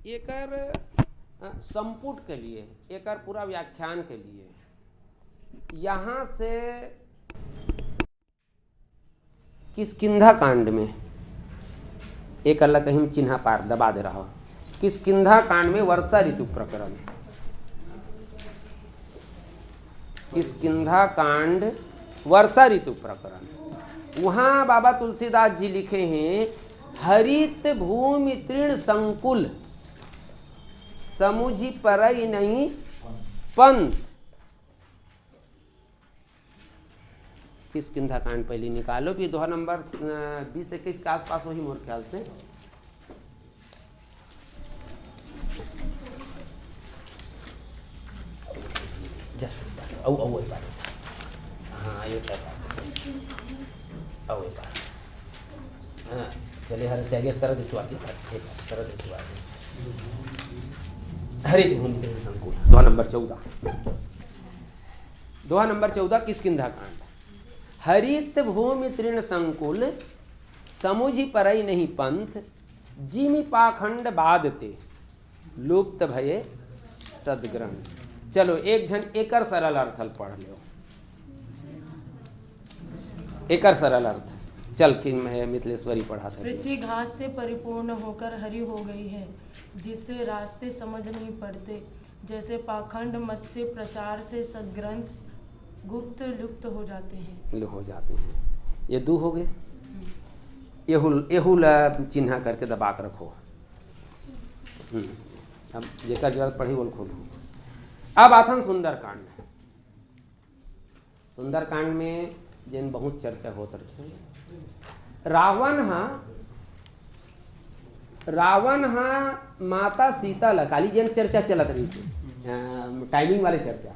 एकर संपुट के लिए, एकर पूरा व्याख्यान के लिए यहाँ से किष्किंधा कांड में एक अल्लाह कहीं चिन्हा पार दबा दे रहा। किष्किंधा कांड में वर्षा ऋतु प्रकरण, किष्किंधा कांड वर्षा ऋतु प्रकरण, वहाँ बाबा तुलसीदास जी लिखे हैं, हरित भूमि तृण संकुल समुझी परई नहीं पंथ। किष्किंधा कांड पहले निकालो, फिर दोहा नंबर 20-21 के आसपास वही मोर ख्याल से। हाँ ये हाँ चलिए हर से आगे शरद ऋतु आती है, शरद ऋतु आती हरित भूमि तृण संकुल, दोहा नंबर 14, दोहा नंबर 14 किष्किंधा कांड। हरित भूमि तृण संकुल समुझी परई नहीं पंथ, जिमि पाखंड बाधते लुप्त भये सदग्रंथ। चलो एक जन एकर सरल अर्थ पढ़ लो, एकर सरल अर्थ। चल कि मैं मिथिलेश्वरी पढ़ा था। पृथ्वी घास से परिपूर्ण होकर हरी हो गई है, जिससे रास्ते समझ नहीं पड़ते, जैसे पाखंड मत से प्रचार से सदग्रंथ गुप्त लुप्त हो जाते हैं। ये दू हो गए, एहुल चिन्हा करके दबा कर रखो। अब जेकर जरूरत पड़ी बोल खोलो। अब आथन सुंदरकांड। सुंदरकांड में जिन बहुत चर्चा होत रहे, रावण हाँ माता सीता ला काली जन चर्चा चलत रही से, टाइमिंग वाले चर्चा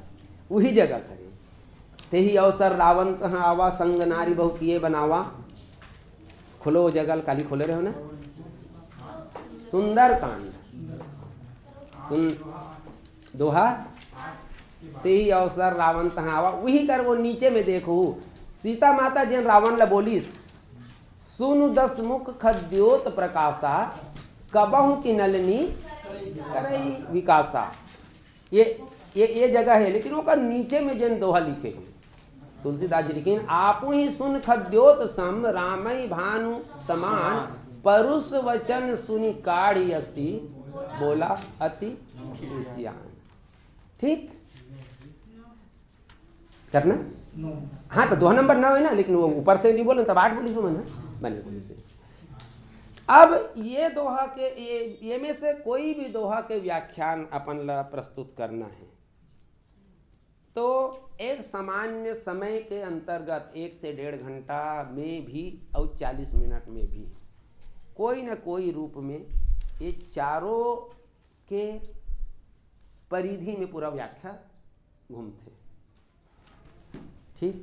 वही जगह करे। ते ही अवसर रावण कहाँ आवा, संग नारी बहु किए बनावा। खोलो जगल काली खोले रहे हो ना। सुंदरकांड दोहा, ते ही अवसर रावण तहाँ आवा, वही कर वो नीचे में देखो। सीता माता जिन रावण ला बोलिस, सुनु 10 मुख खद्योत प्रकाशा, कबहु की नलनी करई विकासा। ये जगह है, लेकिन वो का नीचे में जिन दोहा लिखे हैं तुलसीदास जी लिखे, आपु ही सुन खद्योत सम, रामई भानु समान, परुष वचन सुनी काढ़ी असी, बोला अति सियान। ठीक करना। हाँ तो दोहा नंबर 9 है ना, लेकिन वो ऊपर से नहीं बोले तब 8 बोली सुन बने बोली से। अब ये दोहा के ये में से कोई भी दोहा के व्याख्यान अपन ला प्रस्तुत करना है तो एक सामान्य समय के अंतर्गत 1 से 1.5 घंटा में भी और 40 मिनट में भी कोई न कोई रूप में ये चारों के परिधि में पूरा व्याख्या घूमते। ठीक।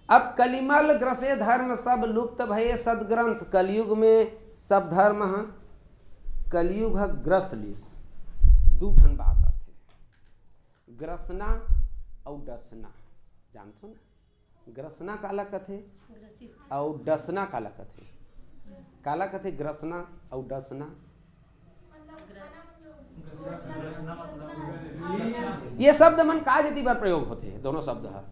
अब कलिमल ग्रसे धर्म सब लुप्त भये सदग्रंथ। कलयुग में सब धर्म कलयुग ग्रस लिस। दूठन बात आते, ग्रसना और डसना। जानते हो ना, ग्रसना काला कथे और डसना काला कथे। काला कथे ग्रसना और डसना। ये शब्द मन का जति बार प्रयोग होते हैं, दोनों शब्द है।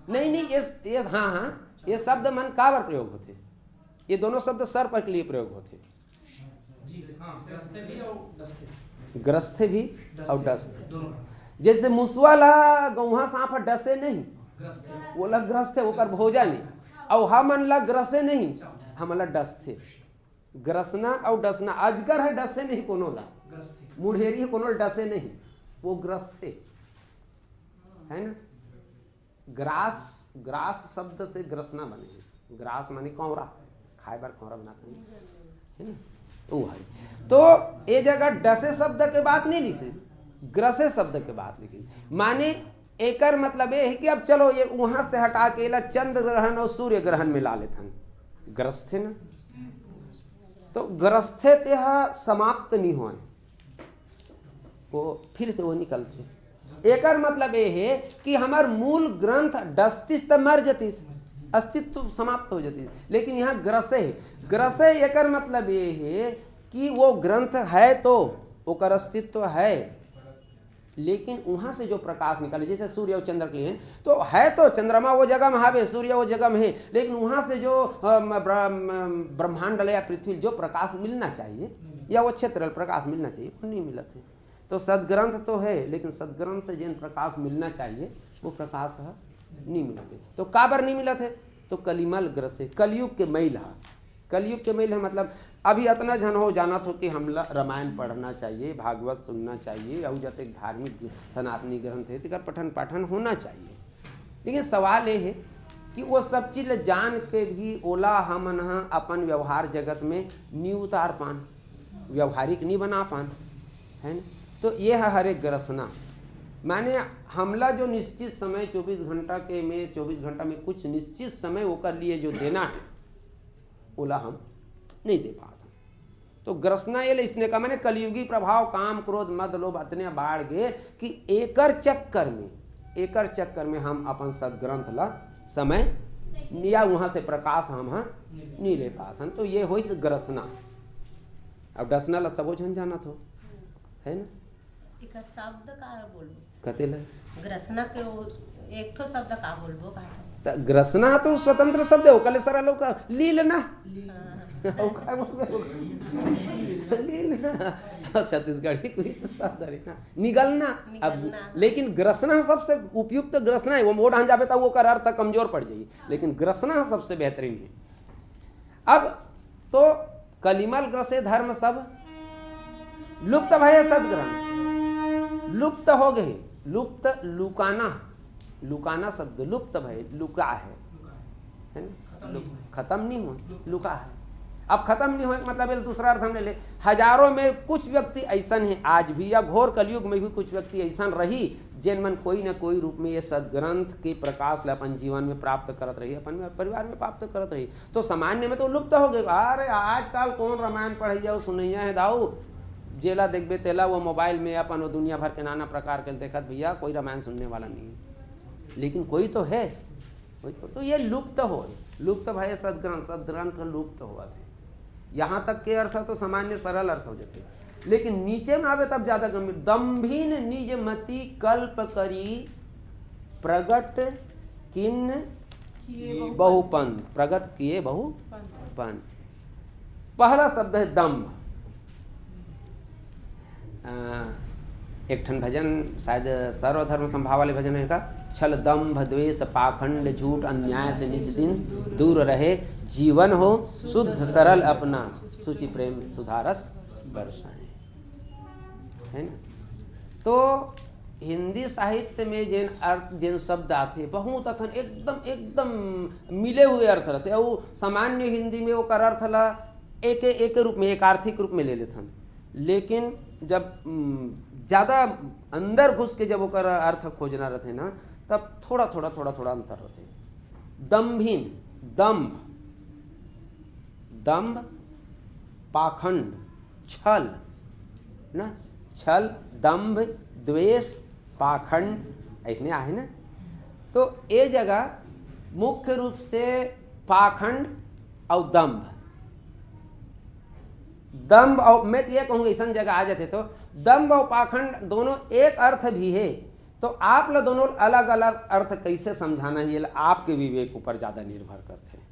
नहीं ये हाँ ये शब्द मन का बार प्रयोग होते, ये दोनों शब्द सर पर के लिए प्रयोग होते। ग्रस्थे भी और डस्थे। जैसे मुसवाला गौहा सांप डसे नहीं, वो लग ग्रस्थे होकर भोजा नहीं, और हम लग ग्रसे नहीं, हम लग डस्थे। ग्रसना और डसना। अजगर है डसे नहीं कोनो ला, मुढ़ेरी है कोनो डसे नहीं, वो ग्रस्थे है ना। ग्रास शब्द से ग्रसना बने हैं। ग्रास माने कौरा, खाए बार कौरा बनाते हैं ना, वो है। तो ये जगह डसे शब्द के बात नहीं लिखी, ग्रसे शब्द के बात लिखी। माने एकर मतलब ये है कि अब चलो ये वहां से हटा के ला चंद्र ग्रहण और सूर्य ग्रहण में ला लेते हैं, ग्रस्थे ना। तो ग्रस्थे तेहा समाप्त नहीं हुए, वो फिर से वो निकलते। एकर मतलब ये है कि हमार मूल ग्रंथ डस्तिस तो मर जतीस, अस्तित्व समाप्त हो जाती, लेकिन यहाँ ग्रसे है। ग्रसे एकर मतलब ये है कि वो ग्रंथ है तो ओकर अस्तित्व है, लेकिन वहाँ से जो प्रकाश निकाले, जैसे सूर्य और चंद्र के लिए तो है, तो चंद्रमा वो जगह में है, सूर्य वो जगह में है, लेकिन वहाँ से जो ब्रह्मांड या पृथ्वी जो प्रकाश मिलना चाहिए या वो क्षेत्र प्रकाश मिलना चाहिए वो नहीं मिलत है। तो सदग्रंथ तो है, लेकिन सदग्रंथ से जिन प्रकाश मिलना चाहिए वो प्रकाश है नहीं मिलते। तो काबर नहीं मिलत है? तो कलिमल ग्रस है, कलयुग के मैल है। कलयुग के मैल है मतलब अभी इतना जन हो जाना हो कि हम रामायण पढ़ना चाहिए, भागवत सुनना चाहिए, और जब तक धार्मिक सनातनी ग्रंथ है तो पठन पाठन होना चाहिए। लेकिन सवाल ये है कि वो सब चीज़ जान के भी ओला हमन अपन व्यवहार जगत में नहीं उतार पान, व्यवहारिक नहीं बना पान, है न? तो ये है हर एक ग्रसना, माने हमला जो निश्चित समय 24 घंटा के में 24 घंटा में कुछ निश्चित समय वो कर लिए जो देना है ओला हम नहीं दे पाते। तो ग्रसना ये इसने कहा मैंने कलयुगी प्रभाव काम क्रोध मद लोभ इतने बाढ़ गए कि एकर चक्कर में हम अपन सदग्रंथ ला समय या वहाँ से प्रकाश हम नहीं ले पाते। तो ये हो ग्रसना। अब डसना ला सबो झन जाना तो है ना, शब्द का बोलबो कते ला ग्रसना के एक ठो शब्द का बोलबो का त ग्रसना तो स्वतंत्र शब्द है, कले सारा लोग लीलना लीलना छत्तीसगढ़ी कोई तो शब्द है ना, निगलना। अब लेकिन ग्रसना सबसे उपयुक्त ग्रसना है, वो मोड़ हन जावे तो वो कर अर्थ कमजोर पड़ जाएगी, लेकिन ग्रसना सबसे बेहतरीन है। अब तो कलिमल ग्रसे धर्म सब लुप्त भय सदग्रंथ लुप्त हो गए। लुप्त लुकाना शब्द लुप्त भय, लुका है ना, खत्म नहीं हुआ, लुका है। अब खत्म नहीं हुआ मतलब दूसरा अर्थ हमने ले, हजारों में कुछ व्यक्ति ऐसा है आज भी या घोर कलयुग में भी कुछ व्यक्ति ऐसा रही जिन मन कोई ना कोई रूप में ये सदग्रंथ के प्रकाश अपन जीवन में प्राप्त करत रही, अपन परिवार में प्राप्त करत रही। तो सामान्य में तो लुप्त हो गए। अरे आजकल कौन रामायण पढ़ैया और सुनैया है दाऊ, जेला देखबे तेला वो मोबाइल में अपन वो दुनिया भर के नाना प्रकार के देखत, भैया कोई रामायण सुनने वाला नहीं है, लेकिन कोई तो है, कोई तो ये लुप्त हो, लुप्त भय सदग्रंथ लुप्त हुआ थे। यहाँ तक के अर्थ तो सामान्य सरल अर्थ हो जाते, लेकिन नीचे में आवे तब ज्यादा गंभीर। दम्भीन निज मति कल्प करी प्रगट किन बहुपंथ, प्रगट किए बहुपंथ। पहला शब्द है दम्भ। एक ठन भजन शायद सर्वधर्म संभाव वाले भजन है का, छल दम्भ द्वेष पाखंड झूठ अन्याय से निस्दिन दूर रहे, जीवन हो शुद्ध सरल अपना सूचि प्रेम सुधारस बरसाएं, है ना। तो हिंदी साहित्य में जिन अर्थ जिन शब्द आते बहुत अखन एकदम मिले हुए अर्थ रहते, और सामान्य हिंदी में वो कर अर्थ ला एक रूप में, एक आर्थिक रूप में ले लेते हैं, लेकिन जब ज़्यादा अंदर घुस के जब वो कर अर्थ खोजना रहते ना तब थोड़ा अंतर रहते। दम्भीन दम्भ पाखंड छल ना, छल दम्भ द्वेष पाखंड ऐसने आहे ना। तो ये जगह मुख्य रूप से पाखंड और दम्भ और मैं ये कहूँगा ऐसा जगह आ जाते तो दम्भ और पाखंड दोनों एक अर्थ भी है, तो आप लोग दोनों अलग अलग अर्थ कैसे समझाना है ये आपके विवेक ऊपर ज्यादा निर्भर करते हैं।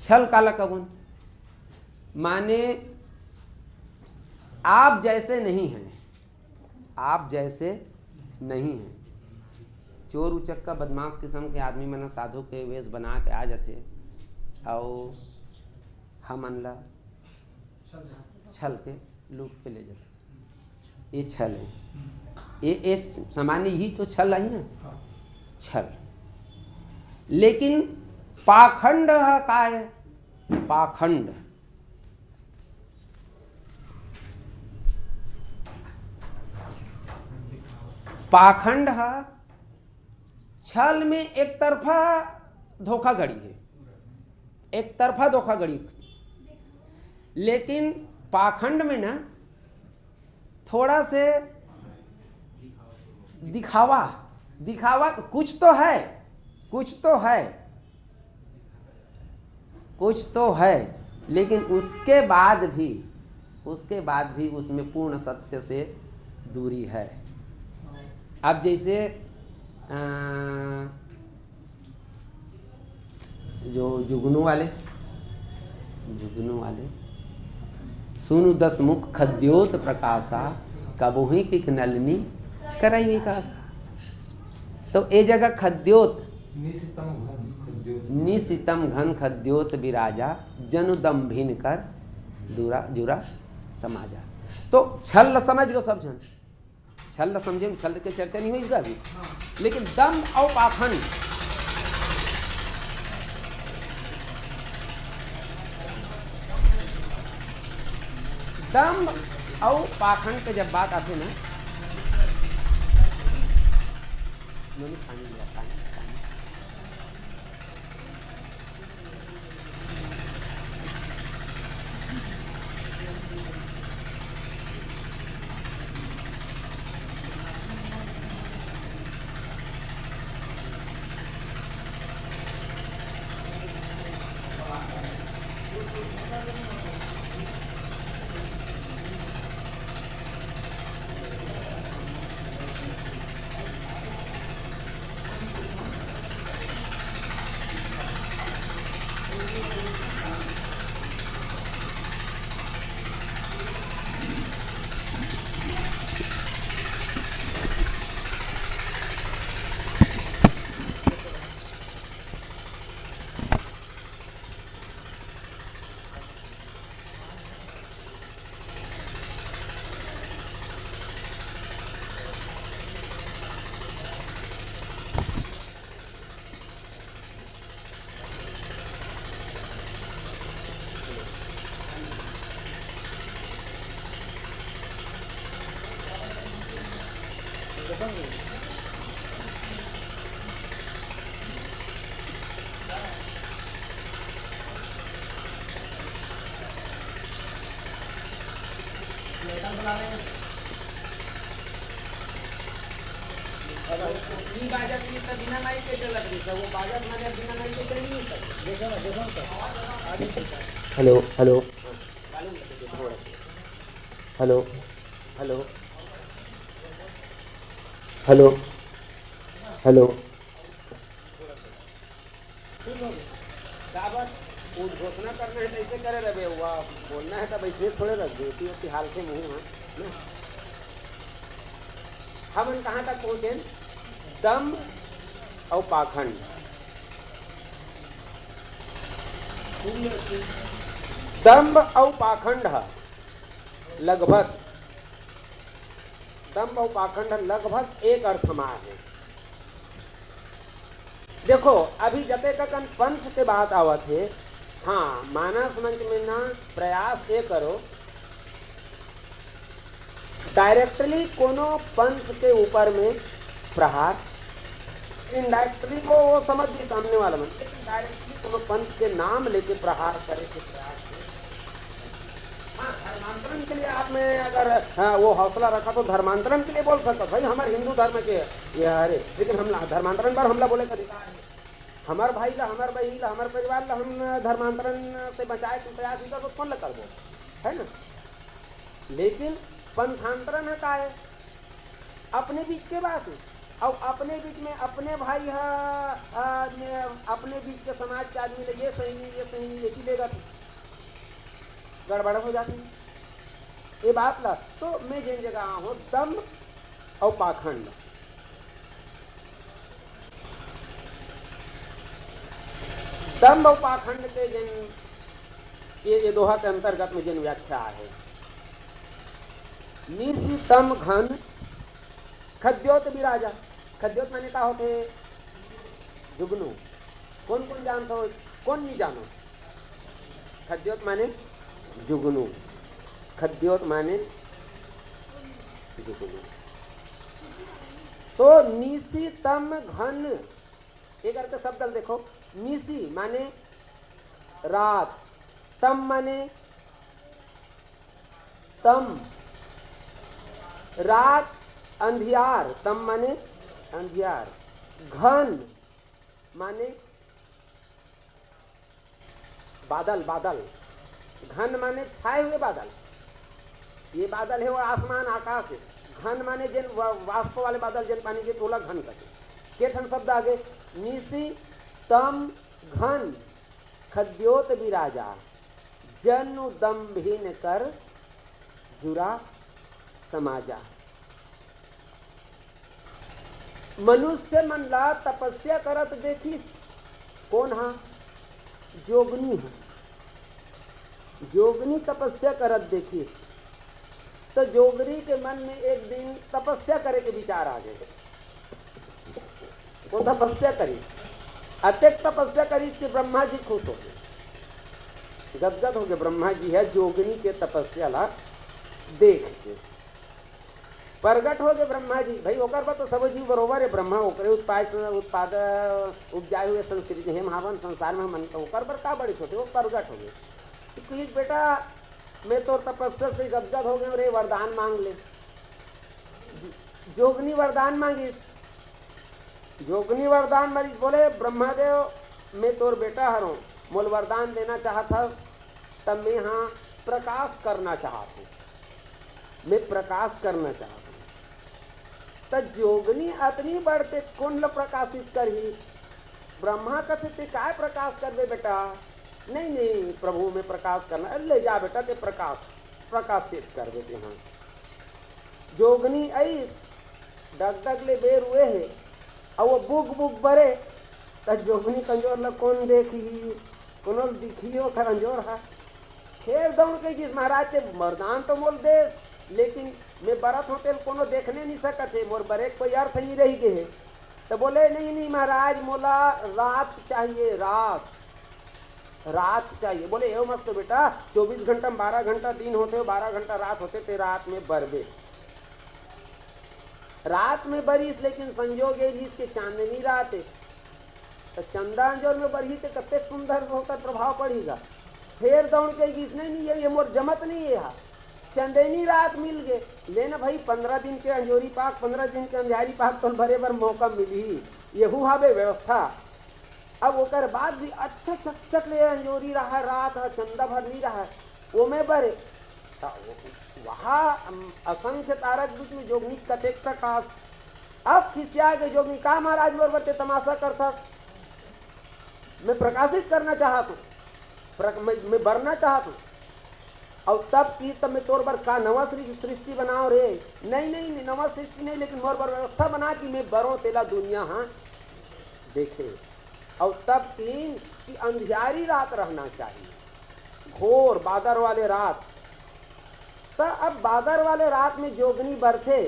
छल काला कबून माने आप जैसे नहीं हैं, आप जैसे नहीं हैं। चोर उचक्का बदमाश किस्म के आदमी मैंने साधु के वेश बना के आ जाते और हम अनला छल के लूट के ले जाते, ये छल है। ये सामान्य ही तो छल है ना, छल। लेकिन पाखंड का है, पाखंड पाखंड है छल में एक तरफा धोखाधड़ी है, एक तरफा धोखाधड़ी। लेकिन पाखंड में ना थोड़ा से दिखावा कुछ तो है, कुछ तो है, लेकिन उसके बाद भी उसमें पूर्ण सत्य से दूरी है। अब जैसे जो जुगनू वाले सुनु दस मुख खद्योत प्रकाशा, कबहुई की नलिनी करई विकासा। तो ए जगह खद्योत निशितम घन खद्योत विराजा, जनु दम्भिन कर दूरा जुरा समाजा। तो छल समझ गो सब जन, छल समझे, छल के चर्चा नहीं हुई इसका अभी, लेकिन दम और पाखंड, दम और पाखंड पे जब बात आती ना, पानी लिया, पानी। Hello hello hello hello hello hello, घोषणा करना है तो ऐसे करे रहे हुआ, बोलना है तो वैसे थोड़े रख देती हाल से मुँह में। हम कहाँ तक पहुँचे? दम और पाखंड। दम्भ और पाखंड लगभग, दम्भ और पाखंड लगभग एक अर्थ में है। देखो अभी जते तक पंथ के बात आवत है, हाँ मानस मंच में ना प्रयास ये करो डायरेक्टली कोनो पंथ के ऊपर में प्रहार, इनडायरेक्टली को वो समझ भी सामने वाला मन, लेकिन डायरेक्टली कोनो पंथ के नाम लेके प्रहार करे के प्रयास है। हाँ धर्मांतरण के लिए आपने अगर वो हौसला रखा तो धर्मांतरण के लिए बोल सकता भाई हमारे हिंदू धर्म के ये अरे, लेकिन हम धर्मांतरण पर हमला बोले का अधिकार है। हमार भाई ला, हमार बहन ला, हमार परिवार ला हम धर्मांतरण से बचाए के प्रयास ही तो कौन कर दो, है ना। लेकिन पंथांतरण है का है अपने बीच के बात है, और अपने बीच में अपने भाई अपने बीच के समाज के आदमी ले ये सही नहीं ये सही नहीं लेती लेगा तो गड़बड़ हो जाती ये बात ला। तो मैं जिन जगह हूँ दम और पाखंड, दम और पाखंड के जिन ये दोहा के अंतर्गत में जिन व्याख्या है, निर्तम घन खद्योत विराजा। खद्योत माने का होते जुगनू, कौन कौन जानता हो, कौन नहीं जानो। खद्योत माने जुगनू, खद्योत माने जुगनू। तो निशी तम घन एक करके शब्द देखो, निशी माने रात, तम माने तम रात, अंधियार, तम माने अंधियार, घन माने बादल बादल, घन माने छाए हुए बादल, ये बादल है वो आसमान आकाश है। घन माने जिन वाष्प वाले बादल जिन पानी के तोला घन करते के ठन शब्द आगे, निशी तम घन खद्योत विराजा, जनु दम्भिन कर जुरा समाजा। मनुष्य मन ला तपस्या करत देखी, कौन हा? जोगनी है, जोगनी तपस्या करत देखी। तो जोगनी के मन में एक दिन तपस्या करे के विचार आ गए, वो तपस्या करी, अत्यक तपस्या करी कि ब्रह्मा जी खुश हो गए, गदगद हो गए। ब्रह्मा जी है जोगनी के तपस्या ला देख के प्रगट हो गए ब्रह्मा जी। भाई ओकर पर तो सब जीव बरोबर है, ब्रह्मा ओकरे उत्पाद उपजाए हुए संस्कृति है महावन संसार में मन तो ओकर पर का बड़े छोटे, वो प्रगट हो गए कि बेटा मैं तो तपस्या से गदगद हो गए रे, वरदान मांग ले। जोगनी वरदान मांगी, जोगनी वरदान मांगी, बोले ब्रह्मादेव मैं तोर बेटा हरो, मोल वरदान देना चाहता, तब मैं हाँ प्रकाश करना चाहता हूँ, मैं प्रकाश करना चाहता हूँ। तो जोगनी अतनी बढ़ते कौन लो प्रकाशित करही? ब्रह्मा कथे काय प्रकाश करबे बेटा? नहीं नहीं प्रभु में प्रकाश करना, ले जा बेटा ते प्रकाशित कर देते हैं। जोगनी आई डग ले बेर हुए है, और वो बुग बुग बरे, तो जोगनी कंजोर ला कौन देखी, कौन दिखियो खरंजोर है। खेल दौड़ के जिस महाराज के वरदान तो मोल दे, लेकिन मैं बरत होते कोनो देखने नहीं सकते, मोर बरे कोई अर्थ नहीं रही गए। तो बोले नहीं नहीं महाराज मोला रात चाहिए, रात रात चाहिए। बोले एवं मत तो बेटा 24 घंटा में 12 घंटा दिन होते हो, 12 घंटा रात होते, ते रात में बरबे, रात में बरिस, लेकिन संजोग है जिसके चांदनी रात है, तो चंदांजोर में बरही तो कते सुंदर होकर प्रभाव पड़ेगा। फिर दौड़ के जिसने नहीं ये मोर जमत नहीं है, चंदेनी रात मिल गए, लेना भाई 15 दिन के अंजोरी पाक, 15 दिन के अंजारी पाक तो भरे भर मौका मिली, यहू हावे व्यवस्था। अब ओकर बाद भी अच्छा चक ले अंजोरी रहा, रात है, चंदा भर नहीं रहा, वो में बरे वहाँ असंख्य तारक बीच में जोगनी कतेक प्रकाश। अब खिसिया के जोगनी का महाराज मोर बते तमाशा करता, मैं प्रकाशित करना चाहता हूँ, मैं बरना चाहता हूँ, और तब की तब मैं तोर बर का नवा सृष्टि बनाओ रे। नहीं नहीं नहीं नवा सृष्टि नहीं, लेकिन मोर बर व्यवस्था बना कि मैं बरो तेला दुनिया हाँ देखे। और तब की अंधियारी रात रहना चाहिए, घोर बादर वाले रात। तो अब बादर वाले रात में जोगनी बरथे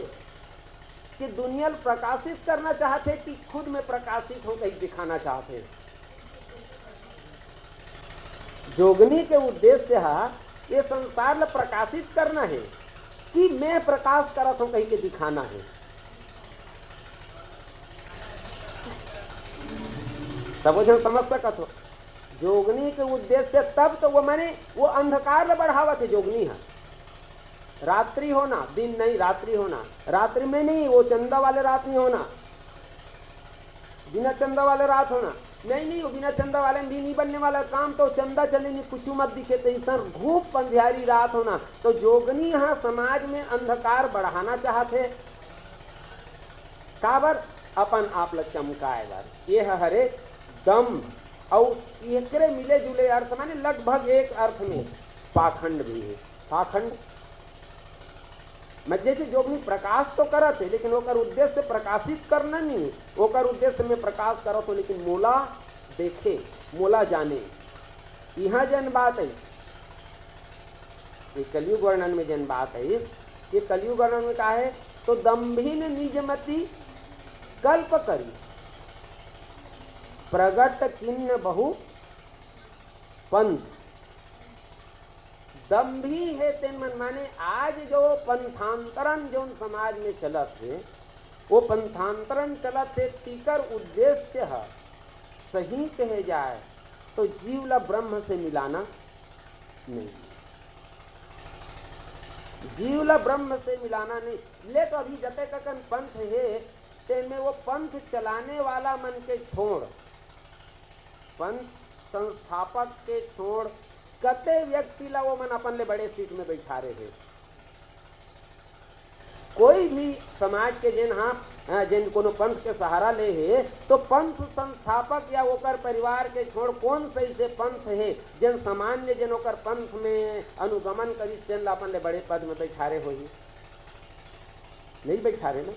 कि दुनिया प्रकाशित करना चाहते कि खुद में प्रकाशित हो कहीं दिखाना चाहते। जोगनी के उद्देश्य है ये संसार में प्रकाशित करना है कि मैं प्रकाश करत हूं, कहीं के दिखाना है। सब जन समझ सकत हो जोगनी के उद्देश्य, तब तो वो माने वो अंधकार में बढ़ावत है। जोगनी है रात्रि होना, दिन नहीं रात्रि होना, रात्रि में नहीं वो चंदा वाले रात नहीं होना, बिना चंदा वाले रात होना, नहीं नहीं वो बिना चंदा वाले भी नहीं बनने वाला काम, तो चंदा चले नहीं कुछ मत दिखे, तो सर धूप अंधियारी रात होना। तो जोगनी यहाँ समाज में अंधकार बढ़ाना चाहते, काबर अपन आप लग चमकाए बार ये है हरे दम। और एकरे मिले जुले अर्थ माने लगभग एक अर्थ में पाखंड भी है। पाखंड मैं जैसे जोगनी प्रकाश तो करत है, लेकिन ओकर उद्देश्य प्रकाशित करना नहीं है, ओकर उद्देश्य में प्रकाश करो तो, लेकिन मोला देखे मोला जाने। यहाँ जन बात है ये कलयुग वर्णन में, जन बात है ये कलयुग वर्णन में कहा है, तो दम्भिन निजमति कल्प करी, प्रगट किन्न बहु पंथ। दम्भी है तेन मन माने आज जो पंथांतरण जो समाज में चलत है, वो पंथांतरण चलत है, तीकर उद्देश्य है सही कहे जाए तो जीव ला ब्रह्म से मिलाना नहीं, जीव ला ब्रह्म से मिलाना नहीं। ले तो अभी जते ककन पंथ है तेन में वो पंथ चलाने वाला मन के छोड़, पंथ संस्थापक के छोड़ कते व्यक्ति ला वो मन अपन ले बड़े सीट में बैठा रहे हैं। कोई भी समाज के जिन हाँ जिन कोनो पंथ के सहारा ले है तो पंथ संस्थापक या ओकर परिवार के छोड़ कौन से ऐसे पंथ है जिन सामान्य जिन ओकर पंथ में अनुगमन करी तेन ला अपन ले बड़े पद में बैठारे हो ही नहीं बैठारे ना।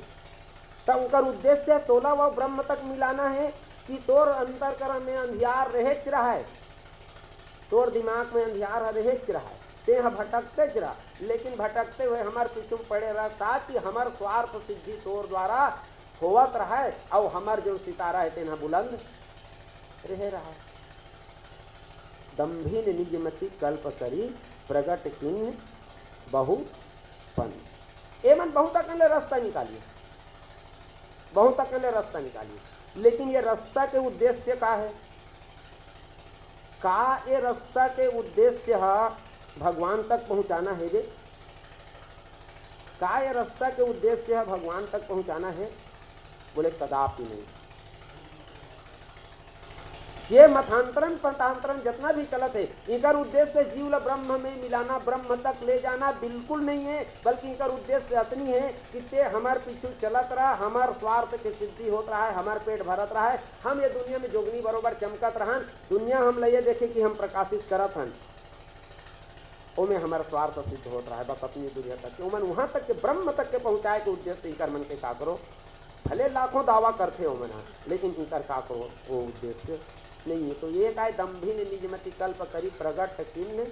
तब उनका उद्देश्य तोला व ब्रह्म तक मिलाना है कि तोर अंतरकरण में अंधियार रहेच रहा है, तोर दिमाग में अंधियार रहेच रहा है, ते भटकते रहा, लेकिन भटकते हुए हमार पीछू पड़े रहा ताकि हमार स्वार्थ सिद्धि तोर द्वारा होवत रहा है और हमार जो सितारा है तेना बुलंद रह रहा है। दम्भीन निजमति कल्प करी प्रगट किन्ह बहु पन। एमन बहुत अकेले रास्ता निकालिए, बहुत अकेले रास्ता निकालिए, लेकिन ये रास्ता के उद्देश्य का है का ये रास्ता के उद्देश्य भगवान तक पहुंचाना है रे का ये रास्ता के उद्देश्य है भगवान तक पहुंचाना है? बोले कदापि नहीं। ये मतांतरण पटांतरण जितना भी चलत है इनका उद्देश्य जीव ला ब्रह्म में मिलाना, ब्रह्म तक ले जाना बिल्कुल नहीं है, बल्कि इनका उद्देश्य इतनी है कि ते हमार पीछू चलत रहा, हमार स्वार्थ की सिद्धि होत रहा है, हमार पेट भरत रहा है, हम ये दुनिया में जोगनी बरोबर चमकत रहन, दुनिया हम लइए देखे कि हम प्रकाशित करत हन, ओमे हमारा स्वार्थ सिद्ध होता रहा है। बस अपनी दुनिया तक उमन वहां तक के ब्रह्म तक के पहुंचाए के उद्देश्य इनकर मन के का करो, भले लाखों दावा करते हो मना, लेकिन इनकर का करो वो उद्देश्य नहीं है। तो ये का दम्भिन निजमति कल्प करी प्रगट किन्ह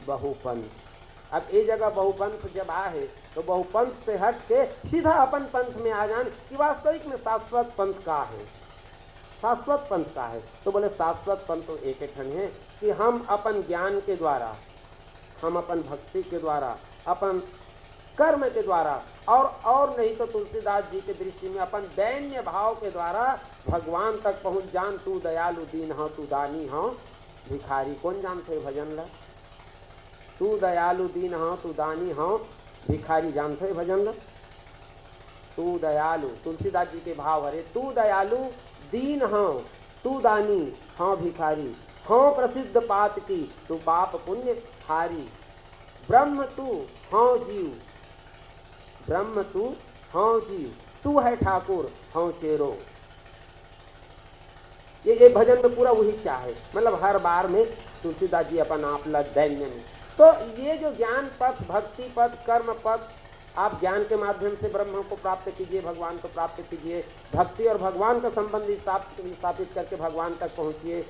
बहुपंथ। अब ये जगह बहुपंथ जब आए तो बहुपंथ से हट के सीधा अपन पंथ में आ जाने कि वास्तविक में शाश्वत पंथ का है, शाश्वत पंथ का है। तो बोले शाश्वत पंथ तो एक ठन है कि हम अपन ज्ञान के द्वारा, हम अपन भक्ति के द्वारा, अपन कर्म के द्वारा और नहीं तो तुलसीदास जी के दृष्टि में अपन दैन्य भाव के द्वारा भगवान तक पहुंच जान। तू दयालु दीन हो, तू दानी हो, भिखारी। कौन जानते भजन ला? तू दयालु दीन हो, तू दानी हो, भिखारी। जानते भजन ला? तू दयालु, तुलसीदास जी के भाव हरे, तू दयालु दीन हो, तू दानी हो, भिखारी हो, प्रसिद्ध पात की तू पाप पुण्य हारी। ब्रह्म तू हो जीव, ब्रह्म तू हो जीव, तू है ठाकुर हो चेरो। ये भजन में पूरा वही क्या है, मतलब हर बार में तुलसीदास जी अपन आप दैन्य में। तो ये जो ज्ञान पथ, भक्ति पथ, कर्म पथ, आप ज्ञान के माध्यम से ब्रह्म को प्राप्त कीजिए, भगवान को प्राप्त कीजिए, भक्ति और भगवान का संबंध स्थापित करके भगवान तक पहुंचिए,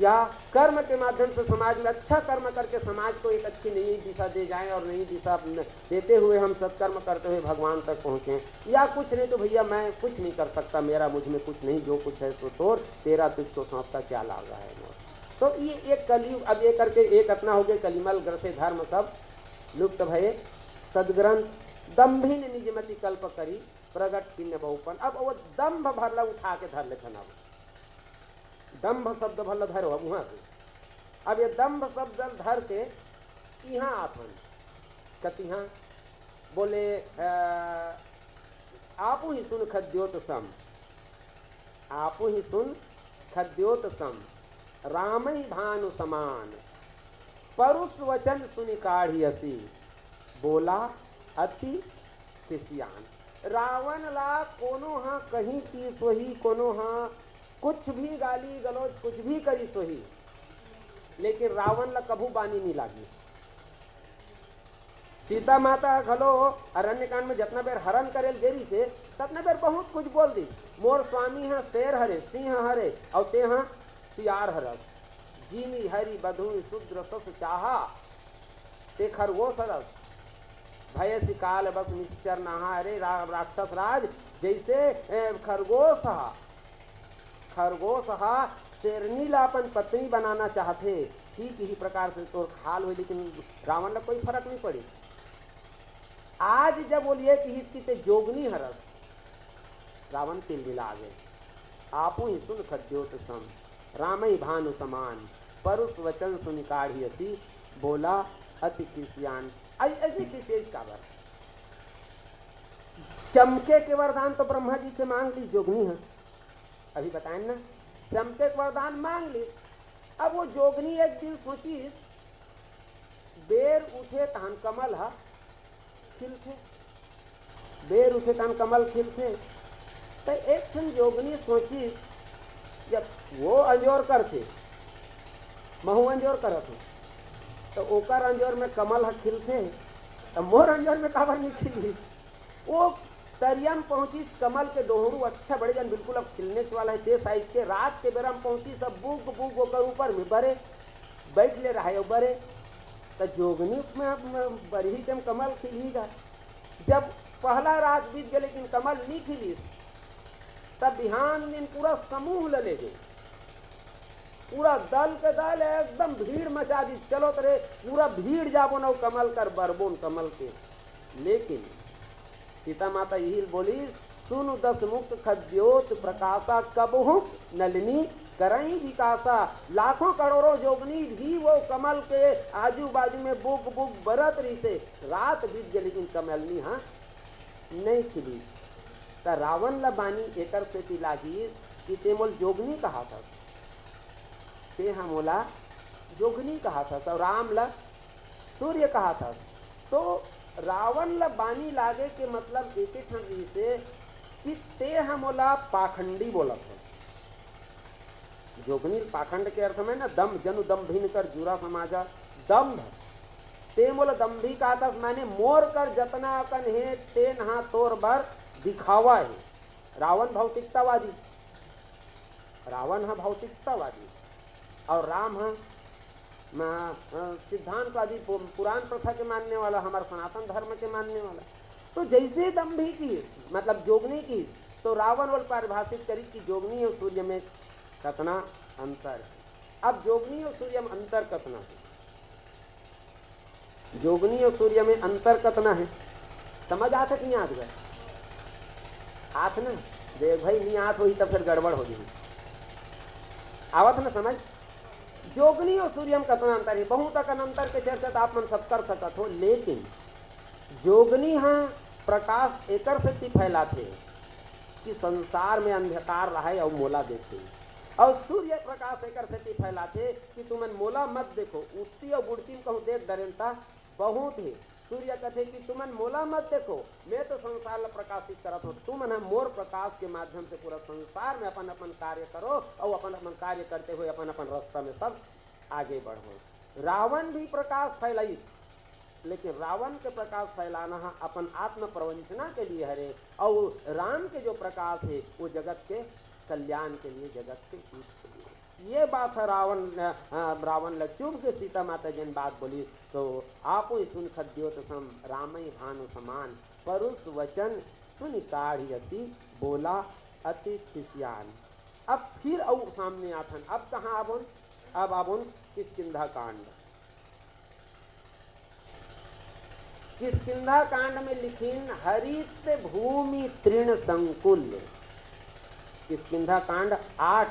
या कर्म के माध्यम से समाज में अच्छा कर्म करके समाज को एक अच्छी नई दिशा दे जाएं और नई दिशा देते हुए हम सत्कर्म करते हुए भगवान तक पहुँचें। या कुछ नहीं तो भैया मैं कुछ नहीं कर सकता, मेरा मुझ में कुछ नहीं, जो कुछ है सो तोर, तेरा तुझको सौंपता क्या लागा है मोर। तो ये एक कलयुग, अब ये करके एक अपना हो गया कलिमल ग्रसे धर्म सब लुप्त भये सदग्रंथ दम्भिन निजमति कल्प करी प्रगट किन्ह बहुपन। अब वो दम्भ भरला उठा के धर ले खना, दम्भ शब्द भल धर वहां से। अब ये दम्भ शब्द धर के यहाँ आपन कतिहा बोले आपू ही सुन खद्योत सम, आपू ही सुन खद्योत सम, राम ही भानु समान, परुष वचन सुनि काढ़ी हसी, बोला अति किसियान। रावण ला कोनो हाँ कहीं की सोही, कोनो हाँ कुछ भी गाली गलौज कुछ भी करी सोही, लेकिन रावण ला कभू बानी नहीं लागी। सीता माता खलो अरण्यकांड में जितना बेर हरण करेल गेरी से ततना बेर बहुत कुछ बोल दी। मोर स्वामी है शेर हरे, सिंह हरे, और ते हाँ सियार हरस, जीनी हरी बधु शुद्र सस चाहा, ते खरगोश हरस, भय सिकाल बस निश्चर नहा। अरे राक्षस राज जैसे खरगोश शेरनी ला अपन पत्नी बनाना चाहते, ठीक ही प्रकार से तो हाल हुई, लेकिन रावण ला कोई फर्क नहीं पड़ी। आज जब बोलिए कि इसकी ते जोगनी हरस, रावण तिल मिला गए। आपू ही सुन खद्योत सम, राम ही भानु समान, परुष वचन सुनि काढ़ी हसी, बोला अति किसियान। ऐसी किसी काबर चमके के वरदान तो ब्रह्मा जी से मांग ली, जोगनी है अभी बताएं ना, चमके के वरदान मांग ली, अब वो जोगनी एक दिन सोची बेर उठे तहन कमल हा खिलथे, बेर उठे तहन कमल खिलथे। तो एक क्षण जोगनी सोची जब वो अंजोर करथे महू अंजोर करत हो तो ओकर अंजोर में कमल हा खिलथे तो मोर अंजोर में काबर नहीं खिली। वो तरियम पहुंची कमल के दोहरू अच्छा बड़े जन बिल्कुल अब खिलने वाला है ते साइज के। रात के बेरा में पहुंची सब बुग बुग होकर ऊपर में बरे बैठ ले रहा है बरे। तो जोगनी में बरही जम कमल खिलेगा। जब पहला रात बीत गया लेकिन कमल नहीं खिली तब बिहान दिन पूरा समूह ले गए, पूरा दल के दल एकदम भीड़ मचा दी। चलो तरे पूरा भीड़ जाबो न कमल कर बरबोन कमल के। लेकिन सीता माता यही बोली सुनु दस मुक्त खद्योत प्रकाशा कबहु नलिनी करई विकासा। लाखों करोड़ों जोगनी भी वो कमल के आजू बाजू में बुग बुग बरत रही से। रात बीत गई लेकिन कमलनी हाँ नहीं खिली। तो रावण ला बानी एकर से लागी कि ते मोल जोगनी कहा था, ते हम मोला जोगनी कहा था। तो राम ला सूर्य कहा था। तो रावण ला बानी लागे के मतलब एक ही से कि ते हमोला पाखंडी बोला था। जोगनी पाखंड के अर्थ में ना दम जनु दम भिन कर जुरा समाजा दम्भ। ते मोला दम्भी कहा था मैंने मोर कर जतना अकन है ते नहा तोर बर दिखावा है। रावण भौतिकतावादी, रावण है भौतिकतावादी और राम है सिद्धांतवादी पुराण प्रथा के मानने वाला, हमारे सनातन धर्म के मानने वाला। तो जैसे दम्भी की मतलब जोगनी की तो रावण वाल परिभाषित करी कि जोगनी और सूर्य में कतना अंतर है। अब जोगनी और सूर्य में अंतर कतना है, जोगनी और सूर्य में अंतर कतना है समझ आता कि नहीं आत गए आत ना देख भाई नहीं आत हुई तब फिर गड़बड़ हो गई। आवत ना समझ जोगनी और सूर्य में कतना अंतर है। बहुत तक अंतर के चर्चा तो आप मन सब कर सकत हो। लेकिन जोगनी हाँ प्रकाश एकर से फैलाते कि संसार में अंधकार रहे और मोला देखे। और सूर्य प्रकाश एकर से फैलाते कि तुमन मोला मत देखो। उठती और बुढ़ती में कहूँ देख डरेनता बहुत है। सूर्य कहते कि तुमन मोला मत देखो, मैं तो संसार ला प्रकाशित करत हूँ। तुमन मोर प्रकाश के माध्यम से पूरा संसार में अपन अपन कार्य करो और अपन अपन कार्य करते हुए अपन अपन रास्ता में सब आगे बढ़ो। रावण भी प्रकाश फैलाई लेकिन रावण के प्रकाश फैलाना है अपन आत्म प्रवंचना के लिए हरे। और राम के जो प्रकाश है वो जगत के कल्याण के लिए, जगत के हित के लिए। ये बात है रावण लक्ष्मण के सीता माता जन बात बोली तो आपो सुन खद्योत सम रामई भानु समान परुष वचन सुन काढ़ियसी बोला अति खिसियान। अब फिर और सामने आथन। अब कहाँ आबुन, अब आबुन किष्किंधा कांड। किष्किंधा कांड में लिखीन हरित भूमि तृण संकुल। किष्किंधा कांड 8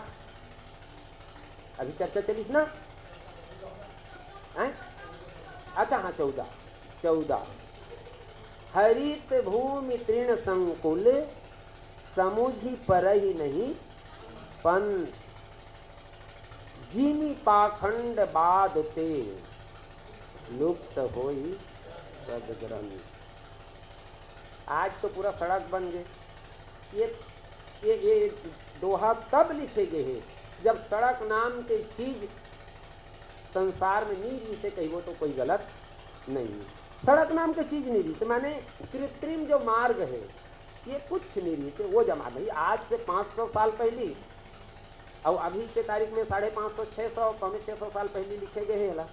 अभी चर्चा चली ना है? अच्छा हाँ 14 हरित भूमि तृण संकुल समुझी परहि नहीं पंथ जिमी पाखंड बाद ते लुप्त होई सदग्रंथ। आज तो पूरा सड़क बन गए। ये दोहा तब लिखे गए हैं जब सड़क नाम के चीज संसार में नहीं रही से कहीं वो तो कोई गलत नहीं है। सड़क नाम के चीज नहीं रही तो माने कृत्रिम जो मार्ग है ये कुछ नहीं रही थे वो जमा भाई आज से 500 साल पहले और अभी के तारीख में 550 600 पौने 600 साल पहले लिखे गए हैं।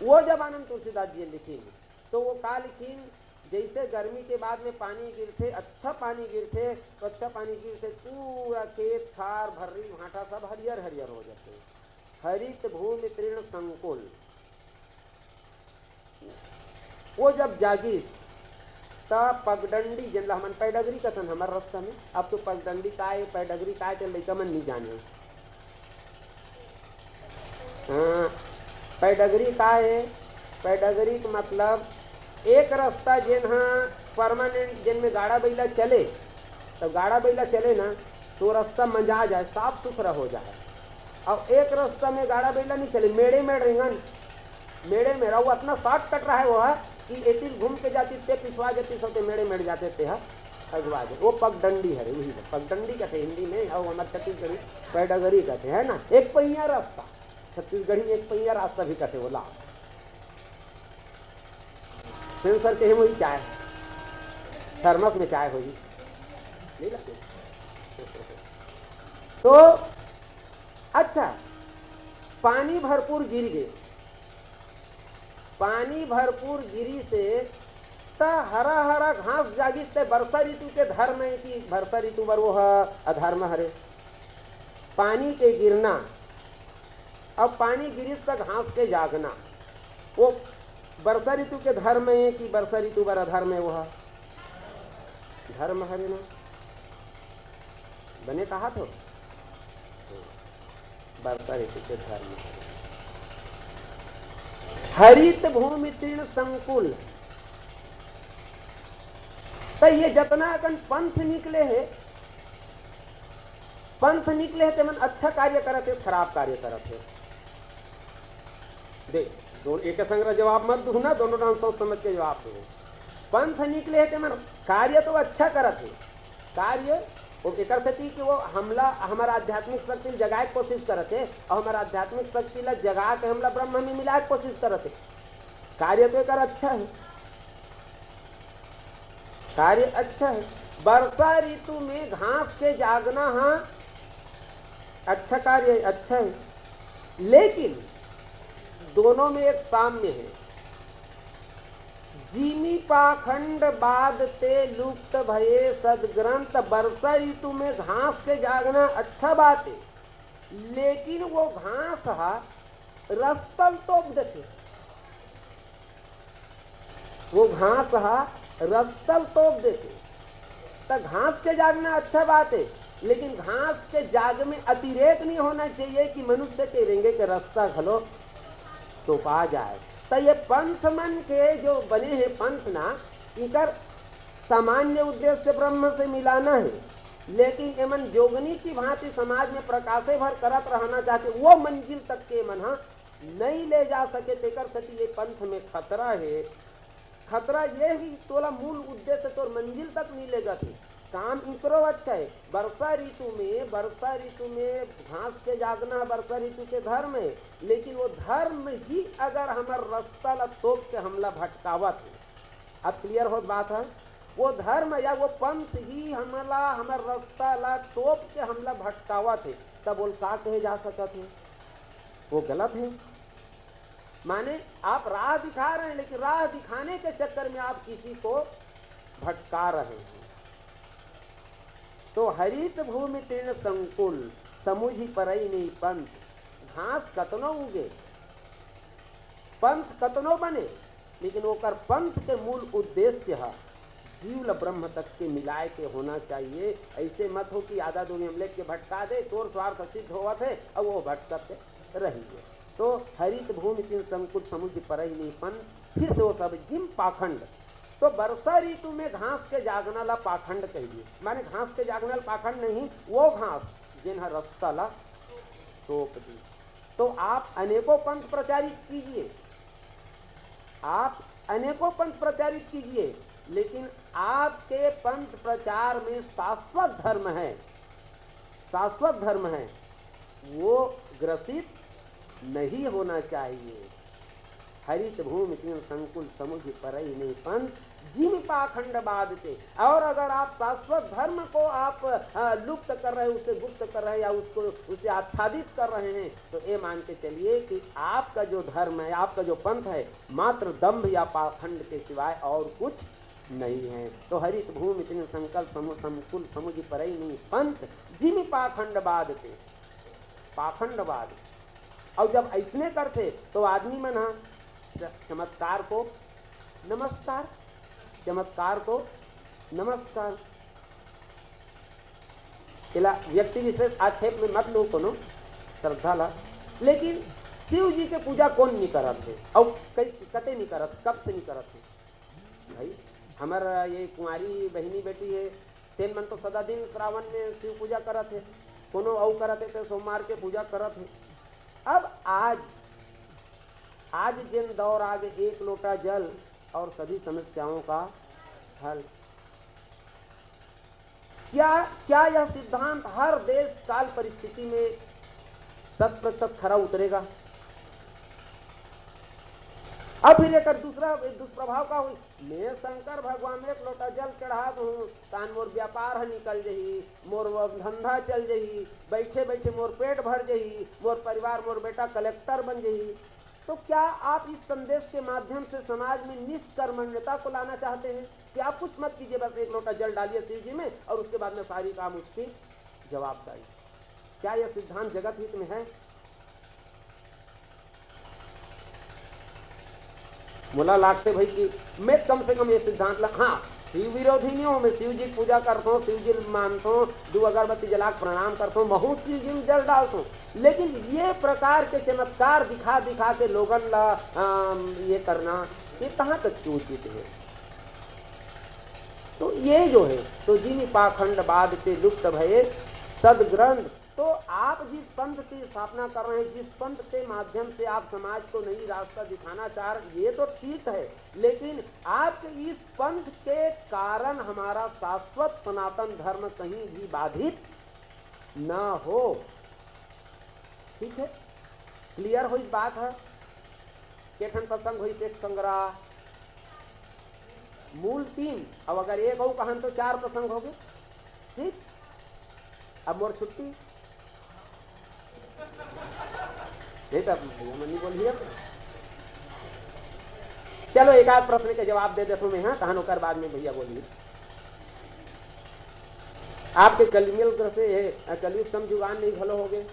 वो जब आनंद तुलसीदास जी लिखेंगे तो वो का लिखेंगे जैसे गर्मी के बाद में पानी गिरते अच्छा पानी गिरते तो अच्छा पानी गिरते पूरा खेत खार भर्री भाटा सब हरियर हरियर हो जाते। हरित भूमि तृण संकुल वो जब जागी तब पगडंडी जन हमन पैडगरी कथन हमारे रास्ता में। अब तो पगडंडी का है पैडगरी का है लड़का मन नहीं जाने। हाँ पैडगरी का है, पैडगरी का मतलब एक रास्ता जिन हाँ परमानेंट जिन में गाड़ा बैला चले तो गाड़ा बैला चले ना तो रास्ता मंजा जाए साफ सुथरा हो जाए। और एक रास्ता में गाड़ा बेला नहीं चले, मेड़े में रेंगन, मेड़े में रहो अपना शॉर्ट कट रहा है वो है कि एती घूम के जाती थे पिछवा जाती सोते मेड़े मेड़ जाते थे अगवा दे वो पगडंडी है वही पगडंडी कहते हिंदी में और हमारे छत्तीसगढ़ी पैडगरी कहते हैं ना। एक पहिया रास्ता छत्तीसगढ़ी एक पहिया रास्ता भी कहते बोला सेंसर के वही चाय थर्मस में चाय होगी नहीं लगती। तो अच्छा पानी भरपूर गिर गए, पानी भरपूर गिरी से ता हरा हरा घास जागिस ते वर्षा ऋतु के धर्म है कि वर्षा ऋतु बर वो अधर्म हरे पानी के गिरना। अब पानी गिरिस तक घास के जागना वो वर्षा ऋतु के धर्म है कि वर्षा ऋतु बर अधर्म है वह धर्म हरे ना बने कहा तो वर्षा ऋतु के धर्म हरित भूमि तीर्ण संकुल। तो ये जतना अकन पंथ निकले है ते मन अच्छा कार्य करते खराब कार्य करते देख दोनों एक संग्रह जवाब मत दू ना दोनों नाम सोच समझ के जवाब दो। पंथ निकले है ते मन कार्य तो अच्छा करते कार्य वो एकर सती कि वो हमला हमारा आध्यात्मिक शक्ति जगाए कोशिश करते और हमारा आध्यात्मिक शक्ति ला जगा के हमला ब्रह्म में मिलाए कोशिश करते कार्य तो एकर अच्छा है कार्य अच्छा है। वर्षा ऋतु में घास के जागना हाँ अच्छा कार्य अच्छा है लेकिन दोनों में एक साम्य है। जीमी पाखंड बाद ते लुप्त भये सदग्रंथ वर्षा ऋतु में घास के जागना अच्छा बात है लेकिन वो घास हा रस्तल तोप देते वो घास हा रस्तल तोप देते तो घास के जागना अच्छा बात है लेकिन घास के जाग में अतिरेक नहीं होना चाहिए कि मनुष्य के रेंगे के रास्ता घलो तो पा जाए। तो ये पंथ मन के जो बने हैं पंथ ना इनकर सामान्य उद्देश्य ब्रह्म से मिलाना है लेकिन एमन जोगनी की भांति समाज में प्रकाशे भर करत रहना चाहते वो मंजिल तक के मन नहीं ले जा सके तेकर सती ये पंथ में खतरा है। खतरा ये ही तोला मूल उद्देश्य तो मंजिल तक नहीं ले जाती काम इकरो अच्छा है। वर्षा ऋतु में घास के जागना वर्षा ऋतु के धर्म है लेकिन वो धर्म ही अगर हमार रास्ता ला तोप के हमला भटकावत है। अब क्लियर हो बात है वो धर्म या वो पंथ ही हमला हमार रास्ता ला तोप के हमला भटकावत है तब बोल का कहे जा सकत है वो गलत है। माने आप राह दिखा रहे हैं लेकिन राह दिखाने के चक्कर में आप किसी को भटका रहे हैं। तो हरित भूमि तीर्ण संकुल समुझी परई नहीं पंथ घास कतनो उगे पंथ कतनो बने लेकिन ओकर पंथ के मूल उद्देश्य है जीव ब्रह्म तक के मिलाए के होना चाहिए। ऐसे मत हो कि आधा दूरी हम लेके भटका दे तोर स्वार्थ सिद्ध होवा थे अब वो भटकते रहिए। तो हरित भूमि तीर्ण संकुल समुझी परई नहीं पंथ फिर से वो सब जिम पाखंड। तो वर्षा ऋतु में घास के जागना ला पाखंड कह दिए माने घास के जागना ला पाखंड नहीं वो घास जिन्हें रास्ता ला तोप दी। तो आप अनेकों पंथ प्रचारित कीजिए आप अनेकों पंथ प्रचारित कीजिए लेकिन आपके पंथ प्रचार में शाश्वत धर्म है वो ग्रसित नहीं होना चाहिए। हरित भूमि तीर्ण संकुल समुझ परई नहीं पंथ जिम पाखंड बाधते। और अगर आप शाश्वत धर्म को आप लुप्त कर रहे हैं उसे गुप्त कर रहे हैं या उसको उसे आच्छादित कर रहे हैं तो ये मान के चलिए कि आपका जो धर्म है आपका जो पंथ है मात्र दंभ या पाखंड के सिवाय और कुछ नहीं है। तो हरित भूमि तीर्ण संकल्प संकुल समुझ परई नहीं पंथ जिम पाखंड बाधते पाखंडवाद। और जब ऐसने करते तो आदमी मन चमत्कार को नमस्कार इला व्यक्ति विशेष आक्षेप में मत लो कोनो श्रद्धा ला लेकिन शिव जी के पूजा कौन नहीं करत है और कते नहीं करत कब से नहीं करत है भाई। हमारा ये कुंवारी बहनी बेटी है तेन मन तो सदा दिन श्रावण में शिव पूजा करत है कोनो औ करत है तो सोमवार के पूजा करत है। अब आज जिन दौर आगे एक लोटा जल और सभी समस्याओं का हल। क्या यह सिद्धांत हर देश काल परिस्थिति में 100% खरा उतरेगा? अब फिर एक दूसरा दुष्प्रभाव का हुई, मैं शंकर भगवान में एक लोटा जल चढ़ा दूं तान मोर व्यापार निकल जही, मोर धंधा चल जही, बैठे बैठे मोर पेट भर जही, मोर परिवार मोर बेटा कलेक्टर बन जही। तो क्या आप इस संदेश के माध्यम से समाज में निष्कर्मण्यता को लाना चाहते हैं कि आप कुछ मत कीजिए, बस एक लोटा जल डालिए शिव जी में और उसके बाद में सारी काम उसकी जवाबदारी? क्या यह सिद्धांत जगत हित में है? बोला लागते भाई कि मैं कम से कम ये सिद्धांत हाँ, शिव विरोधी नहीं हूँ, मैं शिव जी की पूजा करता हूँ, शिव जी मानता हूँ, 2 अगरबत्ती जला प्रणाम करता हूँ, बहुत शिव जी में जल डालता हूँ, लेकिन ये प्रकार के चमत्कार दिखा दिखा के लोगन ला ये करना, ये कहाँ तक उचित है? तो ये जो है, तो जिन पाखंडवाद से लुप्त भये सदग्रंथ, तो आप जिस पंथ की स्थापना कर रहे हैं, जिस पंथ के माध्यम से आप समाज को नई रास्ता दिखाना चाह रहे, ये तो ठीक है, लेकिन आपके इस पंथ के कारण हमारा शाश्वत सनातन धर्म कहीं भी बाधित ना हो। ठीक है, क्लियर हुई बात है? केठन प्रसंग हुई एक संग्रह मूल 3, अब अगर एक हो कहन तो 4 प्रसंग हो गए। ठीक, अब मोर छुट्टी मनी बोलिए। चलो एक आध प्रश्न के जवाब दे देता हूं मैं, हाँ कहान होकर बाद में भैया बोलिए। आपके कलमिल से है कलयुग समझुगान नहीं भलो हो गए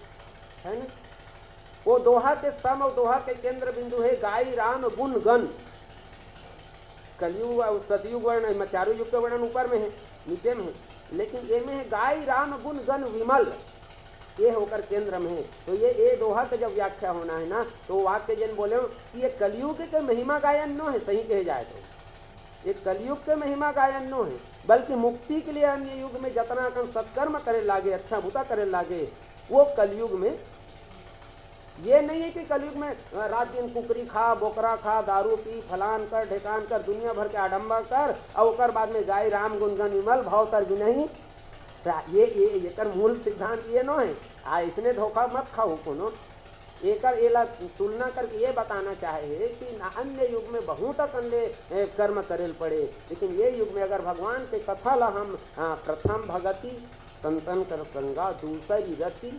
है ना? वो दोहा के सम और दोहा के केंद्र बिंदु है गाय राम गुण गण। कलयुग और सतयुग वर्ण, चारों युग के वर्णन ऊपर में है, नीचे में है, लेकिन ये में है गाय राम गुण गण विमल, ये होकर केंद्र में है। तो ये दोहा का जब व्याख्या होना है ना, तो वाक्य जन बोले कि ये कलयुग के महिमा गायन नो है, सही कहे जाए तो ये कलयुग के महिमा गायन नो है, बल्कि मुक्ति के लिए अन्य युग में जतना कम सत्कर्म करे लागे, अच्छा भूता करे लागे, वो कलयुग में ये नहीं है कि कलयुग में रात दिन कुकरी खा, बोकरा खा, दारू पी, फलान कर, ढेकान कर, दुनिया भर के आडंबर कर और बाद में गाय राम गुणगन विमल भाव तर भी नहीं। ये कर मूल सिद्धांत ये नो है। इसने धोखा मत खाओ कोनो, एकर एला तुलना करके ये बताना चाहे कि अन्य युग में बहुत अन्य कर्म करेल पड़े, लेकिन ये युग में अगर भगवान के कथा ला हम प्रथम भगति संतन कर संगा दूसरी रति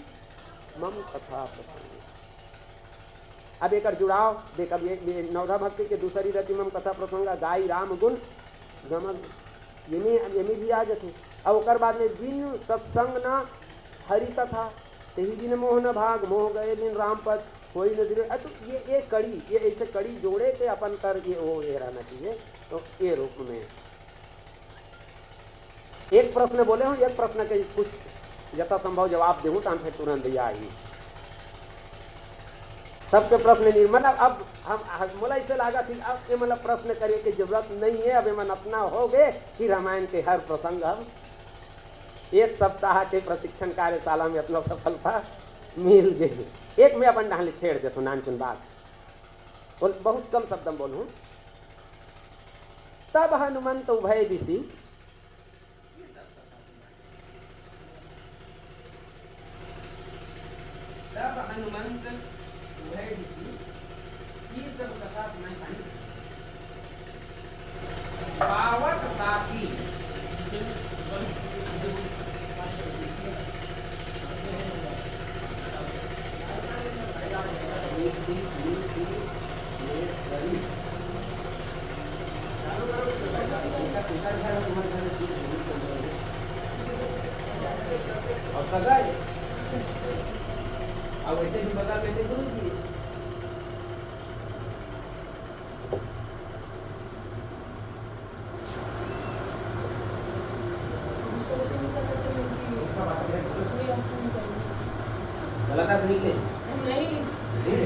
मम कथा प्रसंग। अब एक जुड़ाव देख, अब ये नवधा भक्ति के दूसरी रति मम कथा प्रसंगा गाय राम गुण गमन, ये में भी आ जाते। अब ओकर बाद में बिन सत्संग न हरि कथा तेही दिन मोह न भाग, मोह गए बिन राम पद कोई न दिले। तो ये कड़ी, ये ऐसे कड़ी जोड़े के अपन कर ये वो ये रहना चाहिए। तो ये रूप में एक प्रश्न बोले हूँ, एक प्रश्न के कुछ यथा संभव जवाब देहूँ तो फिर तुरंत दिया आई सबके प्रश्न नहीं। मतलब अब हम मोला इसे लागा थी अब ये मतलब प्रश्न करे की जरूरत नहीं है, अब मन अपना हो गए कि रामायण के हर प्रसंग हम एक सप्ताह के प्रशिक्षण कार्यशाला में अपना सफलता मिल गई। एक में अपन डाले छेड़ दे नानचुन बात बोल, बहुत कम शब्द में बोलूं। तब हनुमंत उभय दिशि तब हनुमंत उभय दिशि ये सब कथा सुनाई पानी पावत साथी और सगा अब वैसे भी बता कैसे गुरु जी गलत नहीं ले नहीं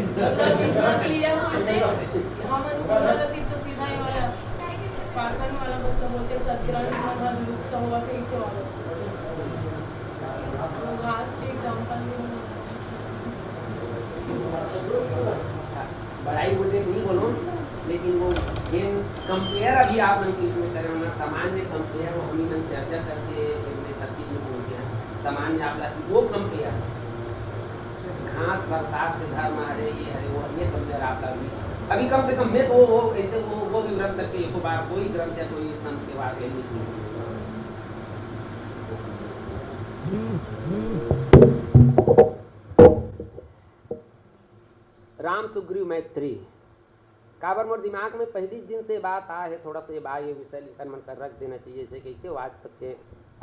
मतलब इतना क्लियर हो इसे हम अनुमति तो सीधा ही वाला पाखंड वाला बस बोलते सत्ग्रंथ मन लुप्त हुआ के इसे वाला वो घास के एग्जाम्पल में बड़ाई मुझे नहीं बोलो, लेकिन वो गेन कंपेयर अभी आप मन की इसमें करें ना, सामान्य कंपेयर वो हमी मन चर्चा करके इनमें सब चीज में बोल गया सामान्य आपला वो कंपेयर घास बरसात के घर में हरे ये हरे वो ये कंपेयर आपला अभी कम से कम मैं तो वो ऐसे वो विवरण करके एक बार कोई ग्रंथ या कोई संत के बारे में नहीं। राम सुग्रीव मैत्री काबर मोर दिमाग में पहली दिन से बात आ है, थोड़ा सा ये बात ये विषय लिखकर मन कर रख देना चाहिए, जैसे कैसे आज तक के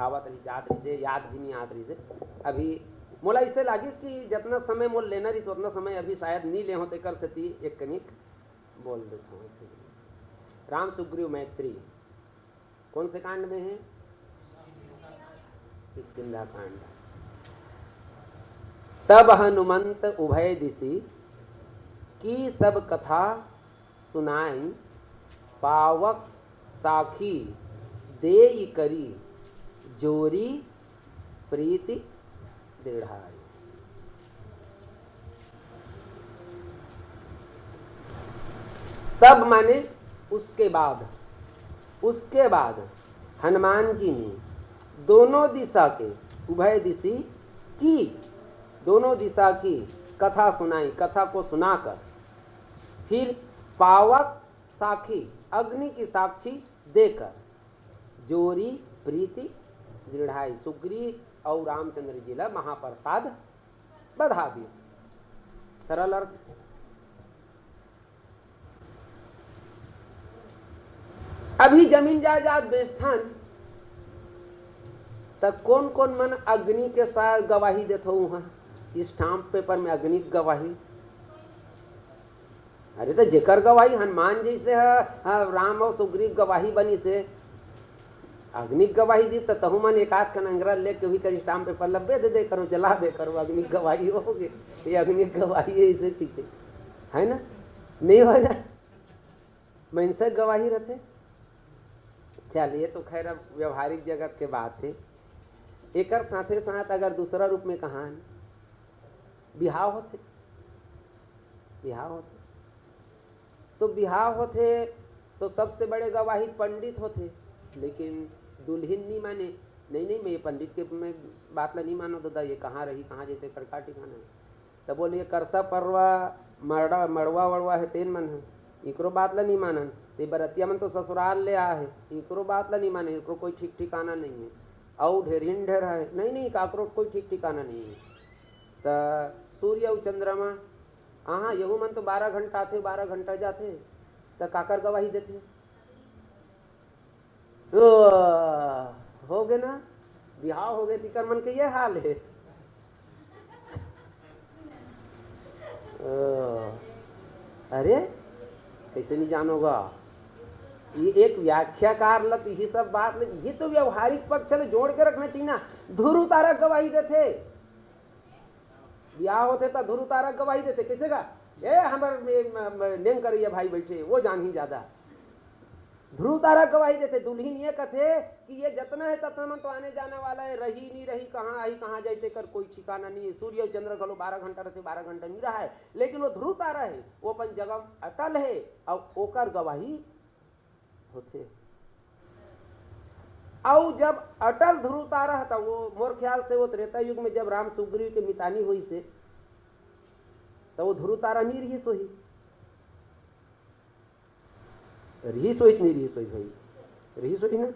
आवत रही जात रही से याद भी नहीं आत रही से। अभी मोला इसे लागिस कि जितना समय मोल लेना रही उतना समय अभी शायद नहीं ले होते कर सकती एक कनिक बोल देता हूँ। राम सुग्रीव मैत्री कौन से कांड में है? किष्किंधा कांड। तब हनुमंत उभय दिशि की सब कथा सुनाई, पावक साखी देई करी जोरी प्रीति दृढ़ाई। तब माने उसके बाद हनुमान जी ने दोनों दिशा के उभय दिशि की दोनों दिशा की कथा सुनाई, कथा को सुनाकर फिर पावक साखी अग्नि की साक्षी देकर जोरी प्रीति दृढ़ाई सुग्रीव और रामचंद्र जी ला महाप्रसाद बधा दीस। सरल अर्थ। अभी जमीन जायदाद बेचथन तक कौन कौन मन अग्नि के साथ गवाही देते हो वहां स्टाम्प पेपर में अग्नि गवाही। अरे तो जेकर गवाही हनुमान जी से राम और सुग्रीव गवाही बनी से अग्नि गवाही दी तो तहु मन एक आध कनंगरा लेके भी कर स्टाम्प पेपर लब्बे दे करो जला दे करो अग्नि गवाही हो गए। ये अग्नि गवाही है इसे ठीक है ना? नहीं हो ना मनसे गवाही रहते। चलिए तो खैर अब व्यवहारिक जगत के बात है। एक साथे साथ अगर दूसरा रूप में कहा बिहाव होते तो बिहाव होते तो सबसे बड़े गवाही पंडित होते, लेकिन दुल्हन नहीं माने। नहीं मैं पंडित के मैं बात ला नहीं मानो दादा, ये कहाँ रही कहाँ जैसे करका ठिकाना है। तब बोले करसा परवा मड़वा वड़वा है तेन मन है इकरो बात ला नहीं मानन। ते बरतिया मन तो ससुराल ले आ है इकरो बात ला नहीं माने, इकरो कोई ठीक ठिकाना नहीं है। और ढेरिन ढेर है नहीं काकरो कोई ठीक ठिकाना नहीं है। तो सूर्य और चंद्रमा हाँ यहू मन तो 12 घंटा थे 12 घंटा जाते तो काकर गवाही देते हो गए ना बिहाव हो गए तिकर मन के ये हाल है। अरे कैसे नहीं जानोगा ये एक व्याख्याकार लत यही सब बात ये तो व्यवहारिक पक्ष चले जोड़ के रखना चाहिए ना। ध्रुव तारा गवाही देते ब्याह होते तो ध्रुव तारा गवाही देते कैसे का ये हमारे नेम करिए भाई बैठे वो जान ही ज्यादा ध्रुव तारा गवाही देते। दुल्हन ये कथे कि ये जितना है ततना मन तो आने जाने वाला है, रही नहीं रही कहाँ आई कहाँ जाते कर कोई ठिकाना नहीं है। सूर्य और चंद्र गलो 12 घंटा रहते 12 घंटा नहीं रहा है, लेकिन वो ध्रुव तारा है वो अपन जगह अटल है और ओकर गवाही होते। और जब अटल ध्रुव तारा था वो मोर ख्याल से वो त्रेता युग में जब राम सुग्रीव के मितानी हुई से तो वो ध्रुव तारा नहीं रही सोई ना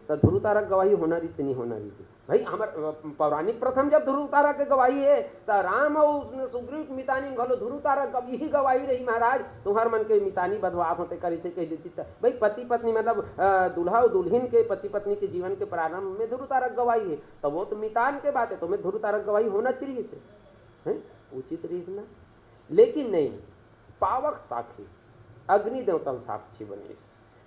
तो ध्रुव तारा गवाही होना रही नहीं होना रही भाई। हमारे पौराणिक प्रथम जब ध्रुव तारा के गवाही है तो राम और सुग्रीव मितानी घलो ध्रुव तारा यही गवाही रही महाराज तुम्हार मन के मितानी बदवास होते कर इसे कह देती भाई पति पत्नी मतलब दूल्हा और दुल्हन के पति पत्नी के जीवन के प्रारंभ में ध्रुव तारा गवाही है तो वो तो मितान के बात है तो मैं ध्रुव तारा गवाही होना चाहिए से उचित रीत ना। लेकिन नहीं पावक साक्षी अग्नि देवता साक्षी बने।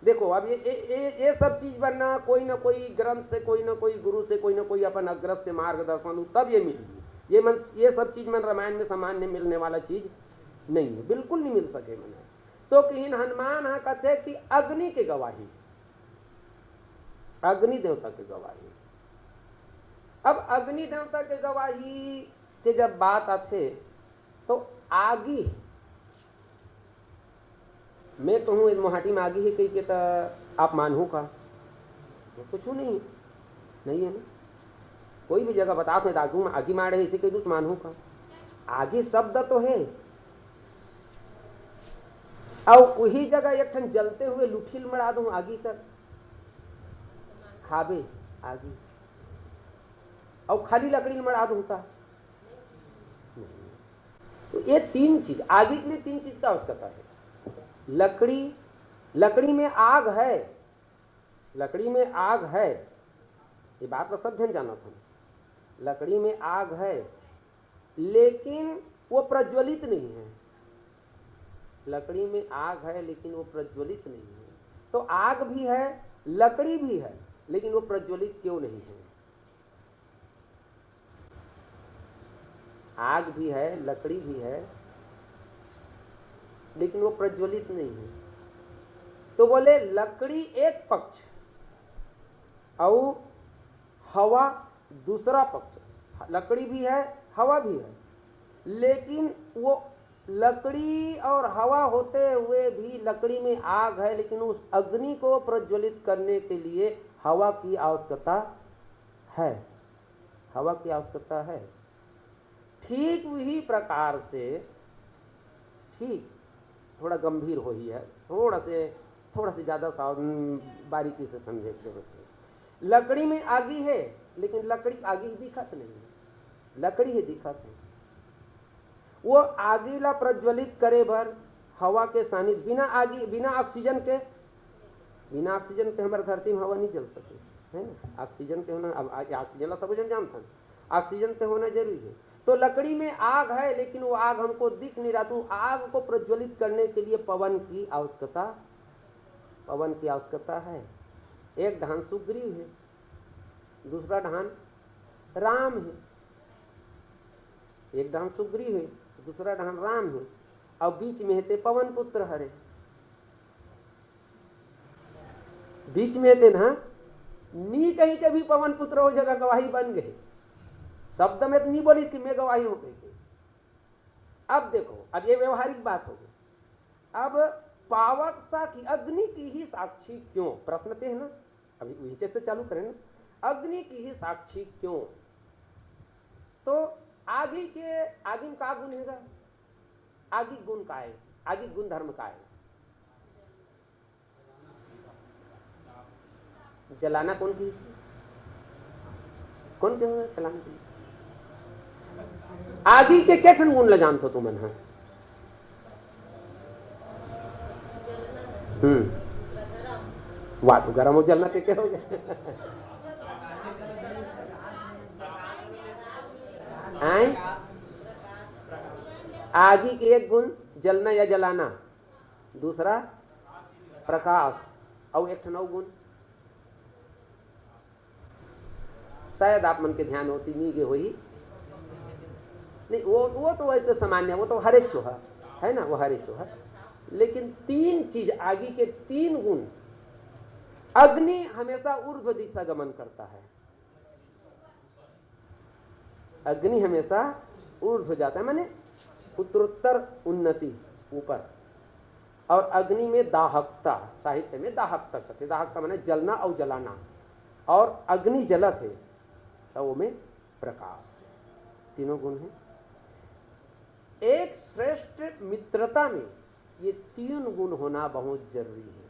देखो अब ये सब चीज बनना कोई ना कोई ग्रंथ से कोई ना कोई गुरु से कोई ना कोई अपन अग्रज से मार्गदर्शन तब ये मिली। ये सब चीज मन रामायण में सामान्य मिलने वाला चीज नहीं है, बिल्कुल नहीं मिल सके मैंने। तो कहीं हनुमान हाँ कहते कि अग्नि के गवाही अग्नि देवता के गवाही। अब अग्नि देवता के गवाही के जब बात आथे तो आगी मैं कहूँ मोहाटी में आगी है कही के तो आप मानू का कुछ नहीं नहीं है ना। कोई भी जगह बता तो आगू में आगी मारे इसे कही तो मानू का आगी शब्द तो है। और वही जगह एक ठन जलते हुए लुठिल मरा दूं आगी तक खाबे आगी और खाली लकड़ी मरा दूं का। तो ये तीन चीज आगे के लिए तीन चीज का आवश्यकता है। लकड़ी में आग है, लकड़ी में आग है, ये बात तो सब ध्यान जाना था। लकड़ी में आग है लेकिन वो प्रज्वलित नहीं है। लकड़ी में आग है लेकिन वो प्रज्वलित नहीं है। तो आग भी है लकड़ी भी है लेकिन वो प्रज्वलित क्यों नहीं है। आग भी है लकड़ी भी है लेकिन वो प्रज्वलित नहीं है। तो बोले लकड़ी एक पक्ष और हवा दूसरा पक्ष। लकड़ी भी है हवा भी है लेकिन वो लकड़ी और हवा होते हुए भी लकड़ी में आग है लेकिन उस अग्नि को प्रज्वलित करने के लिए हवा की आवश्यकता है। हवा की आवश्यकता है। ठीक वही प्रकार से ठीक थोड़ा गंभीर हो ही है, थोड़ा से ज़्यादा बारीकी से समझे के जरूरत है। लकड़ी में आगी है लेकिन लकड़ी आगी दिखत नहीं है, लकड़ी ही दिखत है। वो आगी ला प्रज्वलित करे भर हवा के सानिध्य बिना आगी बिना ऑक्सीजन के हमारे धरती में हवा नहीं जल सके है ना। ऑक्सीजन के होना अब ऑक्सीजन ला सब जन जानता है ऑक्सीजन के होना जरूरी है। तो लकड़ी में आग है लेकिन वो आग हमको दिख नहीं रहा। तो आग को प्रज्वलित करने के लिए पवन की आवश्यकता है। एक ढान सुग्रीव है दूसरा ढान राम है। एक ढान सुग्रीव है दूसरा ढान राम है और बीच में थे पवन पुत्र हरे। बीच में थे ना नी कहीं के भी पवन पुत्र हो जगह गवाही बन गए। शब्द में तो नहीं बोली कि मैं गवाही हो गई। अब देखो अब ये व्यवहारिक बात होगी। अब पावक साक्षी अग्नि की ही साक्षी क्यों प्रश्न थे ना। अभी वही से चालू करें ना अग्नि की ही साक्षी क्यों। तो आगी में का गुण है। आगी गुण का है आगी गुण धर्म का है। जलाना कौन की कौन क्यों है जलाना की। आगी के क्या ठन गुण ल जानते तुम है। वाह तो गर्म हो जलना के क्या हो गया। आगी के एक गुण जलना या जलाना दूसरा प्रकाश और एक ठन गुण शायद आप मन के ध्यान होती नहीं गे होई नहीं वो तो वैसे सामान्य वो तो हरे चोहा है ना वो हरे चोहा। लेकिन तीन चीज आगे के तीन गुण। अग्नि हमेशा ऊर्ध्व दिशा गमन करता है। अग्नि हमेशा ऊर्ध्व जाता है माने उत्तरोत्तर उन्नति ऊपर। और अग्नि में दाहकता साहित्य में दाहकता कहते। दाहकता माने जलना और जलाना। और अग्नि जलत है तो वो में प्रकाश तीनों गुण हैं। एक श्रेष्ठ मित्रता में ये तीन गुण होना बहुत जरूरी है।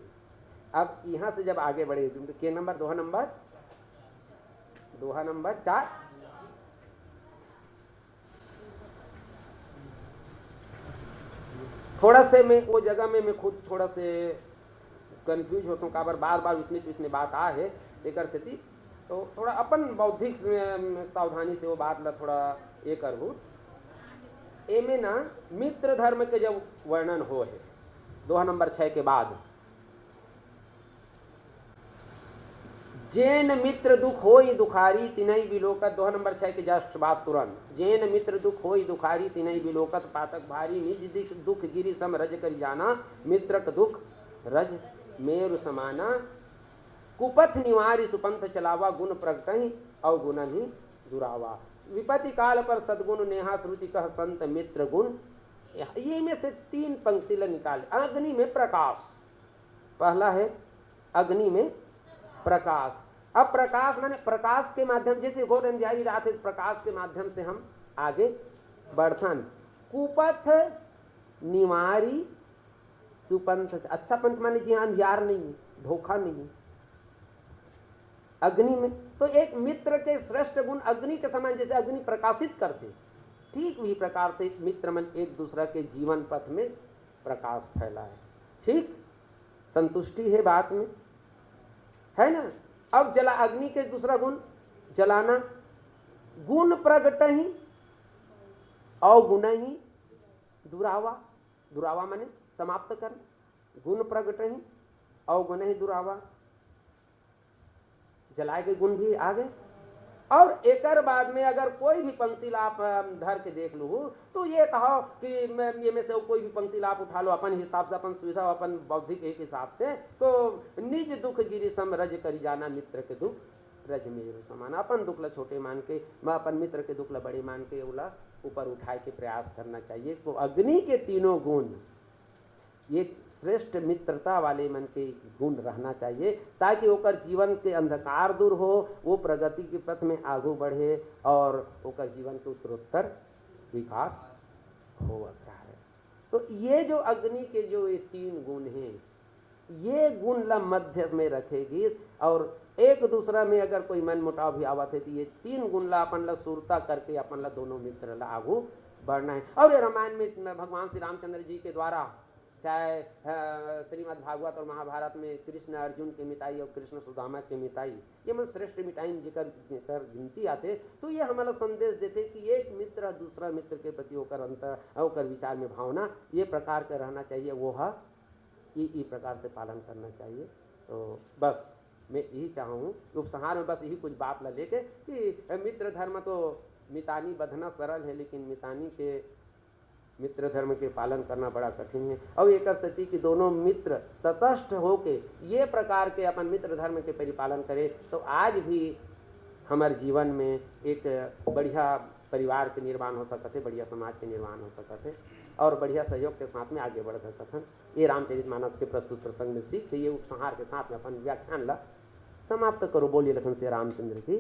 अब यहां से जब आगे बढ़े के नंबर दोहा नंबर 4 थोड़ा से मैं वो जगह में मैं खुद थोड़ा से कंफ्यूज होता हूँ। काबर बार बार उसने बात आ है एक स्थिति तो थोड़ा अपन बौद्धिक सावधानी से वो बात ला थोड़ा ये करबू। एमे ना मित्र धर्म के जब वर्णन हो है दोहा नंबर 6 के बाद जैन मित्र दुख होई दुखारी तिनई बिलोकत। दोहा नंबर 6 के जस्ट बात तुरंत जैन मित्र दुख होई दुखारी तिनई बिलोकत। पातक भारी निज दुख गिरी सम रज करी जाना। मित्रक दुख रज मेरु समाना। कुपथ निवारी सुपंथ चलावा गुण प्रगटहि और गुण ही दुरावा। विपत्ति काल पर सद्गुण नेहा श्रुति कह संत मित्र गुण। ये में से 3 पंक्ति निकाल। अग्नि में प्रकाश, पहला है अग्नि में प्रकाश। अब प्रकाश माने प्रकाश के माध्यम, जैसे घोर अंधियारी रात है, प्रकाश के माध्यम से हम आगे बढ़थन। कुपथ निवारी सुपंथ। अच्छा पंथ माने जी अंधियार नहीं, धोखा नहीं। अग्नि में तो एक मित्र के श्रेष्ठ गुण अग्नि के समान, जैसे अग्नि प्रकाशित करते, ठीक वही प्रकार से मित्र मन एक दूसरा के जीवन पथ में प्रकाश फैला है। ठीक, संतुष्टि है बात में, है ना। अब जला अग्नि के दूसरा गुण जलाना। गुण प्रगट ही अवगुण ही दुरावा। दुरावा माने समाप्त कर। गुण प्रगट ही अवगुण ही दुरावा। जलाए के गुण भी आ गए। और एक बाद में अगर कोई भी पंक्ति आप धर के देख लो तो ये कहो कि ये में से कोई भी पंक्ति आप उठा लो अपन हिसाब से, अपन सुविधा, अपन बौद्धिक एक हिसाब से, तो निज दुख गिरी सम रज करी जाना, मित्र के दुख रज मेरु समान। अपन दुख ला छोटे मान के, मैं अपन मित्र के दुख ला बड़े मान के उला ऊपर उठाए के प्रयास करना चाहिए। तो अग्नि के तीनों गुण, ये श्रेष्ठ मित्रता वाले मन के गुण रहना चाहिए, ताकि ओकर जीवन के अंधकार दूर हो, वो प्रगति के पथ में आगू बढ़े और ओकर जीवन के उत्तरोत्तर विकास होता है। तो ये जो अग्नि के जो ये 3 गुण हैं, ये गुण ला मध्य में रखेगी। और एक दूसरा में अगर कोई मन मुटाव भी आवत है तो ये 3 गुण ला अपन ला सुरता करके अपन ला दोनों मित्र ला आगू बढ़ना है। और ये रामायण में भगवान श्री रामचंद्र जी के द्वारा, चाहे श्रीमद् भागवत और महाभारत में कृष्ण अर्जुन के मिताई और कृष्ण सुदामा के मिताई, ये मन श्रेष्ठ मिताई जिकर गिनती आते, तो ये हमारा संदेश देते कि एक मित्र दूसरा मित्र के प्रति होकर अंतर होकर विचार में भावना ये प्रकार का रहना चाहिए, वो है इस प्रकार से पालन करना चाहिए। तो बस मैं यही चाहूँ उपसंहार में बस यही कुछ बात ला लेके कि मित्र धर्म तो मितानी बंधना सरल है, लेकिन मितानी के मित्र धर्म के पालन करना बड़ा कठिन है। और एक स्थिति कि दोनों मित्र तटस्थ होके ये प्रकार के अपन मित्र धर्म के परिपालन करें, तो आज भी हमारे जीवन में एक बढ़िया परिवार के निर्माण हो सकते, बढ़िया समाज के निर्माण हो सकते और बढ़िया सहयोग के साथ में आगे बढ़ सकते। ये रामचरितमानस के प्रस्तुत प्रसंग में सीख ये उपसंहार के साथ में अपन व्याख्यान ला समाप्त करो। बोलिए लखन श्री रामचंद्र की।